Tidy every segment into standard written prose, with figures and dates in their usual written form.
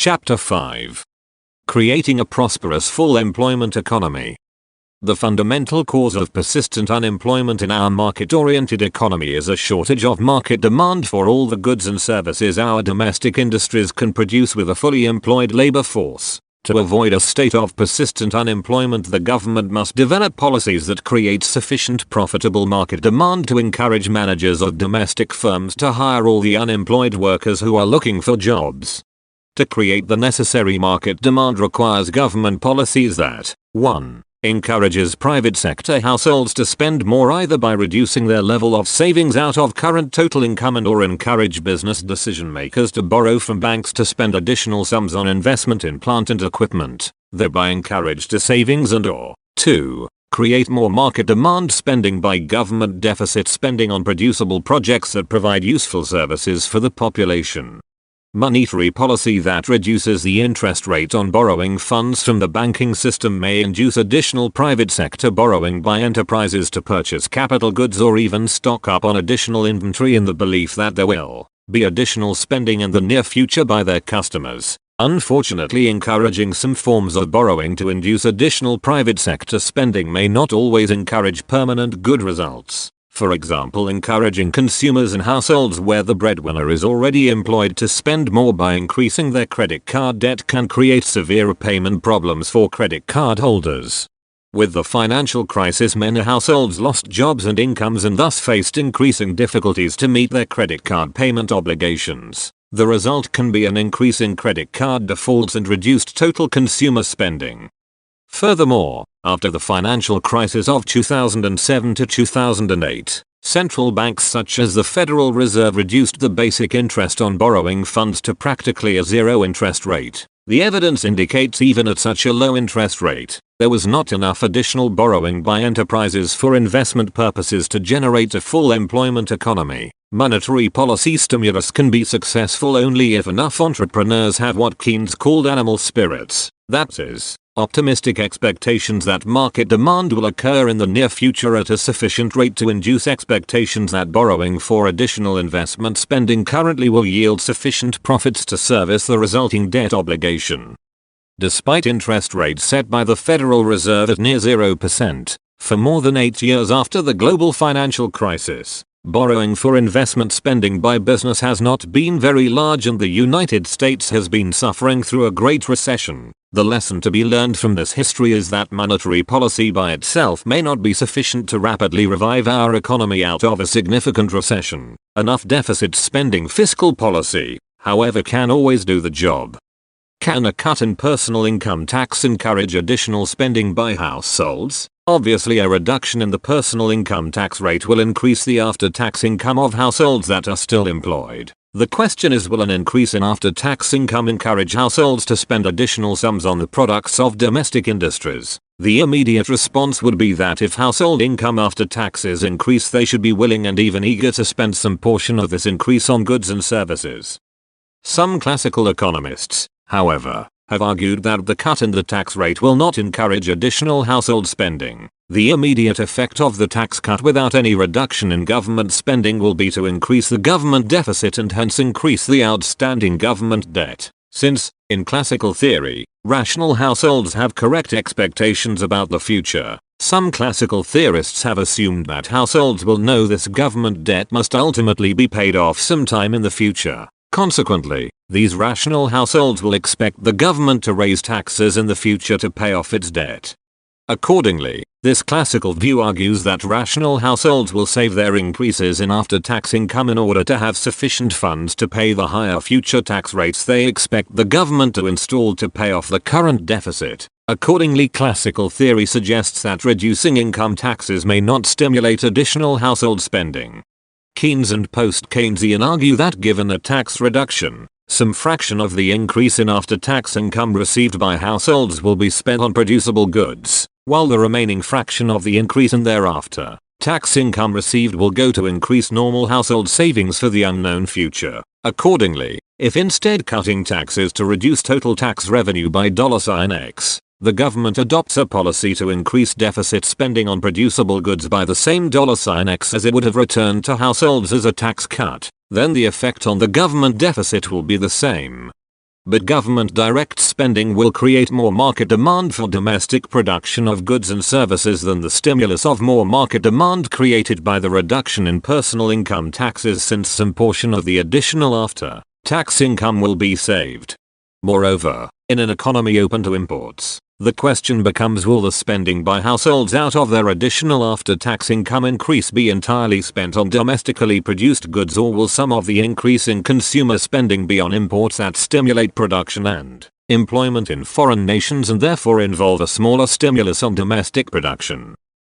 Chapter 5. Creating a prosperous full employment economy. The fundamental cause of persistent unemployment in our market-oriented economy is a shortage of market demand for all the goods and services our domestic industries can produce with a fully employed labor force. To avoid a state of persistent unemployment, the government must develop policies that create sufficient profitable market demand to encourage managers of domestic firms to hire all the unemployed workers who are looking for jobs. To create the necessary market demand requires government policies that 1. Encourages private sector households to spend more, either by reducing their level of savings out of current total income and/or encourage business decision makers to borrow from banks to spend additional sums on investment in plant and equipment, thereby encourage to savings, and/or 2. Create more market demand spending by government deficit spending on producible projects that provide useful services for the population. Monetary policy that reduces the interest rate on borrowing funds from the banking system may induce additional private sector borrowing by enterprises to purchase capital goods or even stock up on additional inventory in the belief that there will be additional spending in the near future by their customers. Unfortunately, encouraging some forms of borrowing to induce additional private sector spending may not always encourage permanent good results. For example, encouraging consumers and households where the breadwinner is already employed to spend more by increasing their credit card debt can create severe payment problems for credit card holders. With the financial crisis, many households lost jobs and incomes and thus faced increasing difficulties to meet their credit card payment obligations. The result can be an increase in credit card defaults and reduced total consumer spending. Furthermore, after the financial crisis of 2007 to 2008, central banks such as the Federal Reserve reduced the basic interest on borrowing funds to practically a zero interest rate. The evidence indicates even at such a low interest rate, there was not enough additional borrowing by enterprises for investment purposes to generate a full employment economy. Monetary policy stimulus can be successful only if enough entrepreneurs have what Keynes called animal spirits, that is, optimistic expectations that market demand will occur in the near future at a sufficient rate to induce expectations that borrowing for additional investment spending currently will yield sufficient profits to service the resulting debt obligation. Despite interest rates set by the Federal Reserve at near 0%, for more than 8 years after the global financial crisis, borrowing for investment spending by business has not been very large and the United States has been suffering through a great recession. The lesson to be learned from this history is that monetary policy by itself may not be sufficient to rapidly revive our economy out of a significant recession. Enough deficit spending fiscal policy, however, can always do the job. Can a cut in personal income tax encourage additional spending by households? Obviously, a reduction in the personal income tax rate will increase the after-tax income of households that are still employed. The question is, will an increase in after-tax income encourage households to spend additional sums on the products of domestic industries? The immediate response would be that if household income after taxes increase, they should be willing and even eager to spend some portion of this increase on goods and services. Some classical economists, however, have argued that the cut in the tax rate will not encourage additional household spending. The immediate effect of the tax cut without any reduction in government spending will be to increase the government deficit and hence increase the outstanding government debt. Since, in classical theory, rational households have correct expectations about the future, some classical theorists have assumed that households will know this government debt must ultimately be paid off sometime in the future. Consequently, these rational households will expect the government to raise taxes in the future to pay off its debt. Accordingly, this classical view argues that rational households will save their increases in after-tax income in order to have sufficient funds to pay the higher future tax rates they expect the government to install to pay off the current deficit. Accordingly, classical theory suggests that reducing income taxes may not stimulate additional household spending. Keynes and post-Keynesian argue that given a tax reduction, some fraction of the increase in after-tax income received by households will be spent on producible goods, while the remaining fraction of the increase in thereafter tax income received will go to increase normal household savings for the unknown future. Accordingly, if instead cutting taxes to reduce total tax revenue by $X, the government adopts a policy to increase deficit spending on producible goods by the same $X as it would have returned to households as a tax cut, then the effect on the government deficit will be the same. but government direct spending will create more market demand for domestic production of goods and services than the stimulus of more market demand created by the reduction in personal income taxes, since some portion of the additional after-tax income will be saved. Moreover, in an economy open to imports, the question becomes, will the spending by households out of their additional after-tax income increase be entirely spent on domestically produced goods, or will some of the increase in consumer spending be on imports that stimulate production and employment in foreign nations and therefore involve a smaller stimulus on domestic production?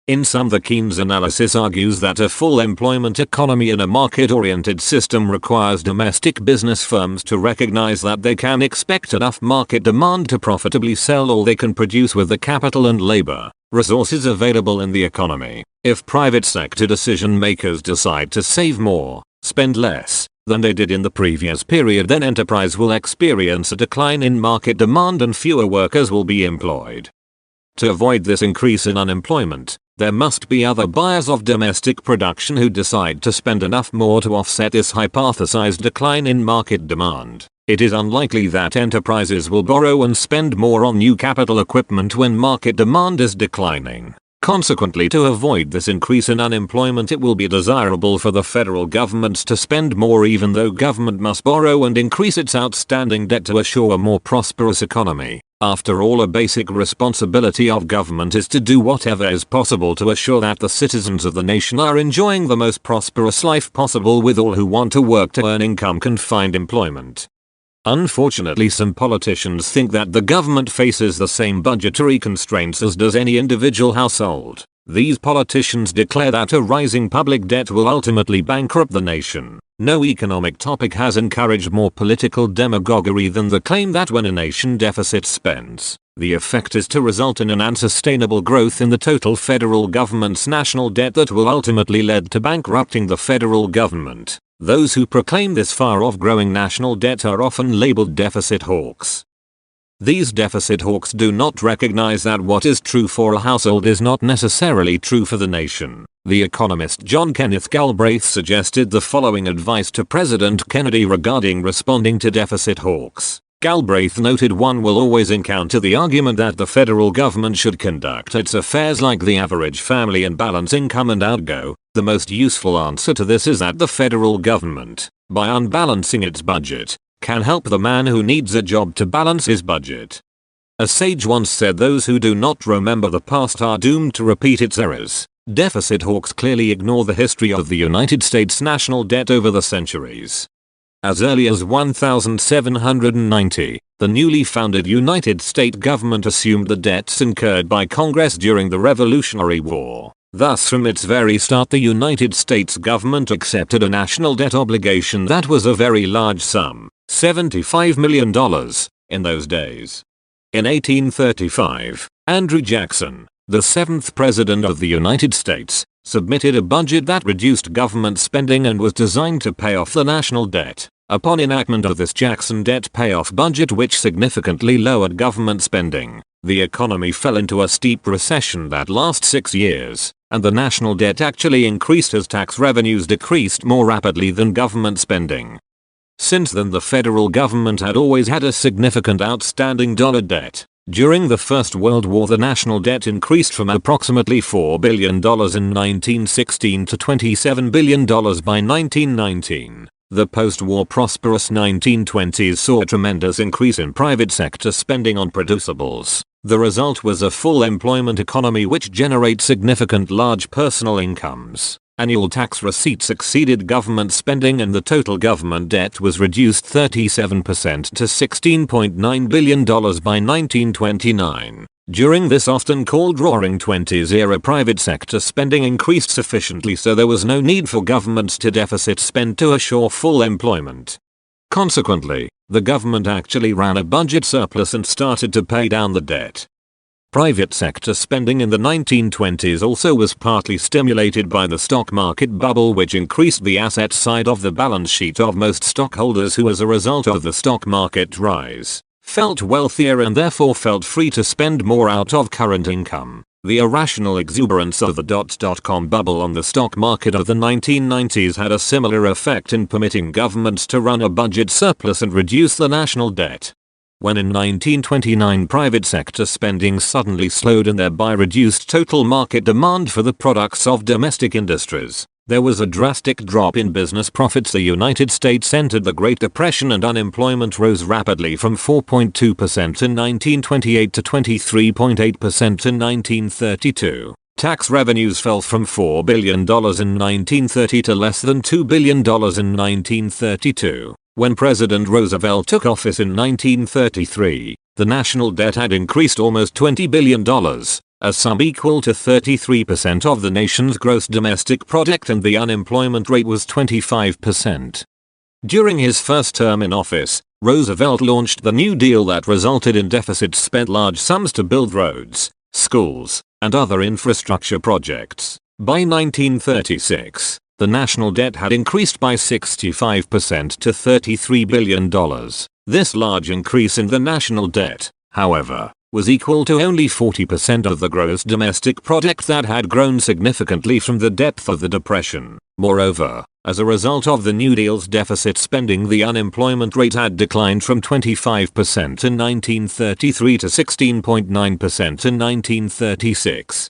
In sum, the Keynes analysis argues that a full employment economy in a market-oriented system requires domestic business firms to recognize that they can expect enough market demand to profitably sell all they can produce with the capital and labor resources available in the economy. If private sector decision makers decide to save more, spend less than they did in the previous period, then enterprise will experience a decline in market demand and fewer workers will be employed. To avoid this increase in unemployment, there must be other buyers of domestic production who decide to spend enough more to offset this hypothesized decline in market demand. It is unlikely that enterprises will borrow and spend more on new capital equipment when market demand is declining. Consequently, to avoid this increase in unemployment, it will be desirable for the federal governments to spend more, even though government must borrow and increase its outstanding debt to assure a more prosperous economy. After all, a basic responsibility of government is to do whatever is possible to assure that the citizens of the nation are enjoying the most prosperous life possible, with all who want to work to earn income can find employment. Unfortunately, some politicians think that the government faces the same budgetary constraints as does any individual household. These politicians declare that a rising public debt will ultimately bankrupt the nation. No economic topic has encouraged more political demagoguery than the claim that when a nation deficit spends, the effect is to result in an unsustainable growth in the total federal government's national debt that will ultimately lead to bankrupting the federal government. Those who proclaim this far-off growing national debt are often labeled deficit hawks. These deficit hawks do not recognize that what is true for a household is not necessarily true for the nation. The economist John Kenneth Galbraith suggested the following advice to President Kennedy regarding responding to deficit hawks. Galbraith noted, one will always encounter the argument that the federal government should conduct its affairs like the average family and balance income and outgo. The most useful answer to this is that the federal government, by unbalancing its budget, can help the man who needs a job to balance his budget. A sage once said, those who do not remember the past are doomed to repeat its errors. Deficit hawks clearly ignore the history of the United States national debt over the centuries. As early as 1790, the newly founded United States government assumed the debts incurred by Congress during the Revolutionary War. Thus, from its very start, the United States government accepted a national debt obligation that was a very large sum, $75 million, in those days. In 1835, Andrew Jackson, the 7th President of the United States, submitted a budget that reduced government spending and was designed to pay off the national debt. Upon enactment of this Jackson debt payoff budget, which significantly lowered government spending, the economy fell into a steep recession that lasted 6 years, and the national debt actually increased as tax revenues decreased more rapidly than government spending. Since then, the federal government had always had a significant outstanding dollar debt. During the First World War, the national debt increased from approximately $4 billion in 1916 to $27 billion by 1919. The post-war prosperous 1920s saw a tremendous increase in private sector spending on producibles. The result was a full employment economy which generates significant large personal incomes. Annual tax receipts exceeded government spending and the total government debt was reduced 37% to $16.9 billion by 1929. During this often called Roaring Twenties era, private sector spending increased sufficiently so there was no need for governments to deficit spend to assure full employment. Consequently, the government actually ran a budget surplus and started to pay down the debt. Private sector spending in the 1920s also was partly stimulated by the stock market bubble, which increased the asset side of the balance sheet of most stockholders who, as a result of the stock market rise, felt wealthier and therefore felt free to spend more out of current income. The irrational exuberance of the .com bubble on the stock market of the 1990s had a similar effect in permitting governments to run a budget surplus and reduce the national debt. When in 1929 private sector spending suddenly slowed and thereby reduced total market demand for the products of domestic industries, there was a drastic drop in business profits. The United States entered the Great Depression and unemployment rose rapidly from 4.2% in 1928 to 23.8% in 1932. Tax revenues fell from $4 billion in 1930 to less than $2 billion in 1932. When President Roosevelt took office in 1933, the national debt had increased almost $20 billion, a sum equal to 33% of the nation's gross domestic product, and the unemployment rate was 25%. During his first term in office, Roosevelt launched the New Deal that resulted in deficits spent large sums to build roads, schools, and other infrastructure projects. By 1936, the national debt had increased by 65% to $33 billion. This large increase in the national debt, however, was equal to only 40% of the gross domestic product that had grown significantly from the depth of the Depression. Moreover, as a result of the New Deal's deficit spending, the unemployment rate had declined from 25% in 1933 to 16.9% in 1936.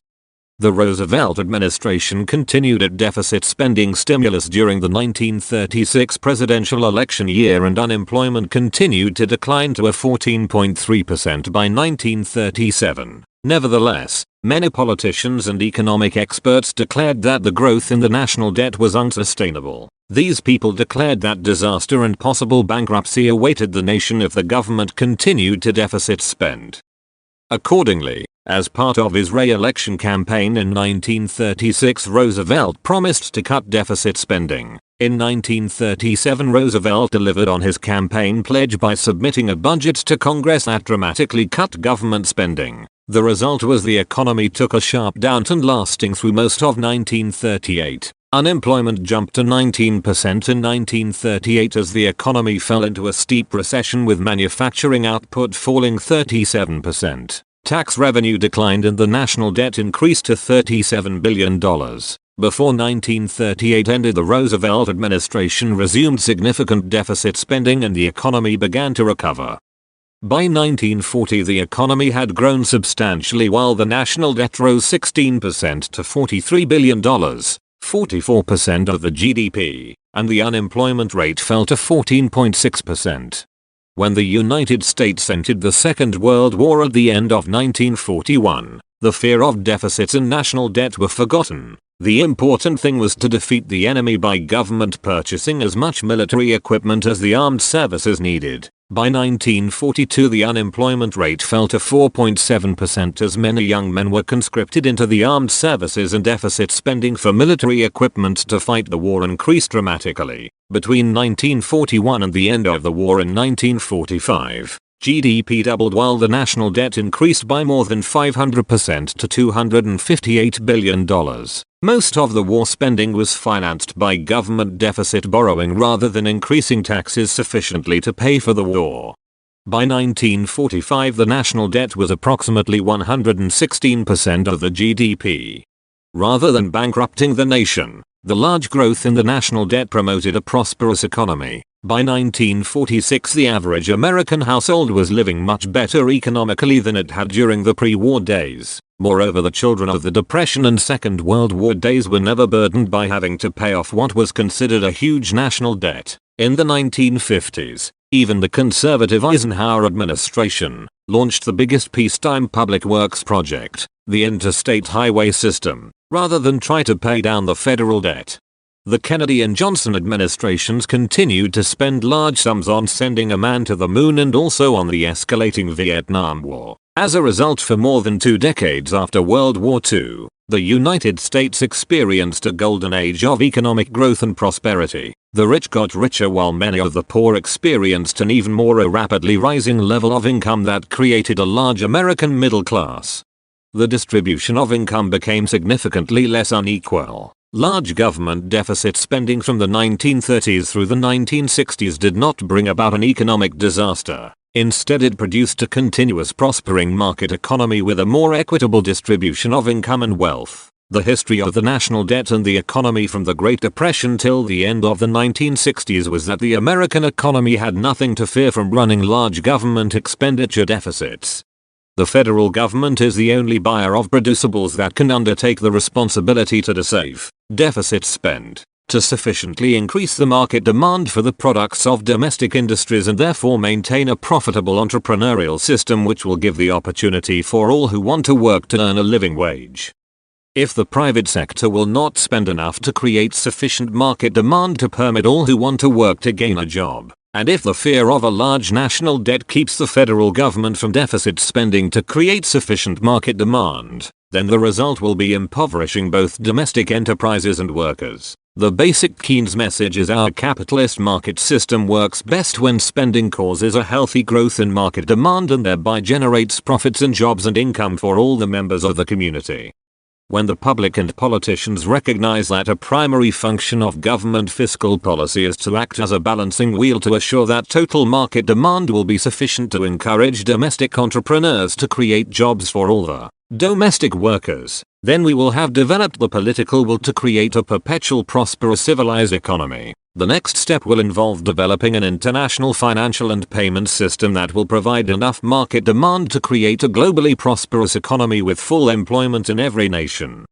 The Roosevelt administration continued its deficit spending stimulus during the 1936 presidential election year, and unemployment continued to decline to a 14.3% by 1937. Nevertheless, many politicians and economic experts declared that the growth in the national debt was unsustainable. These people declared that disaster and possible bankruptcy awaited the nation if the government continued to deficit spend. Accordingly, as part of his re-election campaign in 1936, Roosevelt promised to cut deficit spending. In 1937, Roosevelt delivered on his campaign pledge by submitting a budget to Congress that dramatically cut government spending. The result was the economy took a sharp downturn lasting through most of 1938. Unemployment jumped to 19% in 1938 as the economy fell into a steep recession, with manufacturing output falling 37%. Tax revenue declined and the national debt increased to $37 billion. Before 1938 ended, the Roosevelt administration resumed significant deficit spending and the economy began to recover. By 1940, the economy had grown substantially while the national debt rose 16% to $43 billion, 44% of the GDP, and the unemployment rate fell to 14.6%. When the United States entered the Second World War at the end of 1941, the fear of deficits and national debt were forgotten. The important thing was to defeat the enemy by government purchasing as much military equipment as the armed services needed. By 1942, the unemployment rate fell to 4.7% as many young men were conscripted into the armed services, and deficit spending for military equipment to fight the war increased dramatically. Between 1941 and the end of the war in 1945, GDP doubled while the national debt increased by more than 500% to $258 billion. Most of the war spending was financed by government deficit borrowing rather than increasing taxes sufficiently to pay for the war. By 1945, the national debt was approximately 116% of the GDP. Rather than bankrupting the nation, the large growth in the national debt promoted a prosperous economy. By 1946, the average American household was living much better economically than it had during the pre-war days. Moreover, the children of the Depression and Second World War days were never burdened by having to pay off what was considered a huge national debt. In the 1950s, even the conservative Eisenhower administration launched the biggest peacetime public works project, the interstate highway system, rather than try to pay down the federal debt. The Kennedy and Johnson administrations continued to spend large sums on sending a man to the moon and also on the escalating Vietnam War. As a result, for more than 2 decades after World War II, the United States experienced a golden age of economic growth and prosperity. The rich got richer while many of the poor experienced an even more rapidly rising level of income that created a large American middle class. The distribution of income became significantly less unequal. Large government deficit spending from the 1930s through the 1960s did not bring about an economic disaster. Instead, it produced a continuous prospering market economy with a more equitable distribution of income and wealth. The history of the national debt and the economy from the Great Depression till the end of the 1960s was that the American economy had nothing to fear from running large government expenditure deficits. The federal government is the only buyer of producibles that can undertake the responsibility to save, deficit spend, to sufficiently increase the market demand for the products of domestic industries and therefore maintain a profitable entrepreneurial system which will give the opportunity for all who want to work to earn a living wage. If the private sector will not spend enough to create sufficient market demand to permit all who want to work to gain a job, and if the fear of a large national debt keeps the federal government from deficit spending to create sufficient market demand, then the result will be impoverishing both domestic enterprises and workers. The basic Keynes message is our capitalist market system works best when spending causes a healthy growth in market demand and thereby generates profits and jobs and income for all the members of the community. When the public and politicians recognize that a primary function of government fiscal policy is to act as a balancing wheel to assure that total market demand will be sufficient to encourage domestic entrepreneurs to create jobs for all the domestic workers, then we will have developed the political will to create a perpetual prosperous civilized economy. The next step will involve developing an international financial and payment system that will provide enough market demand to create a globally prosperous economy with full employment in every nation.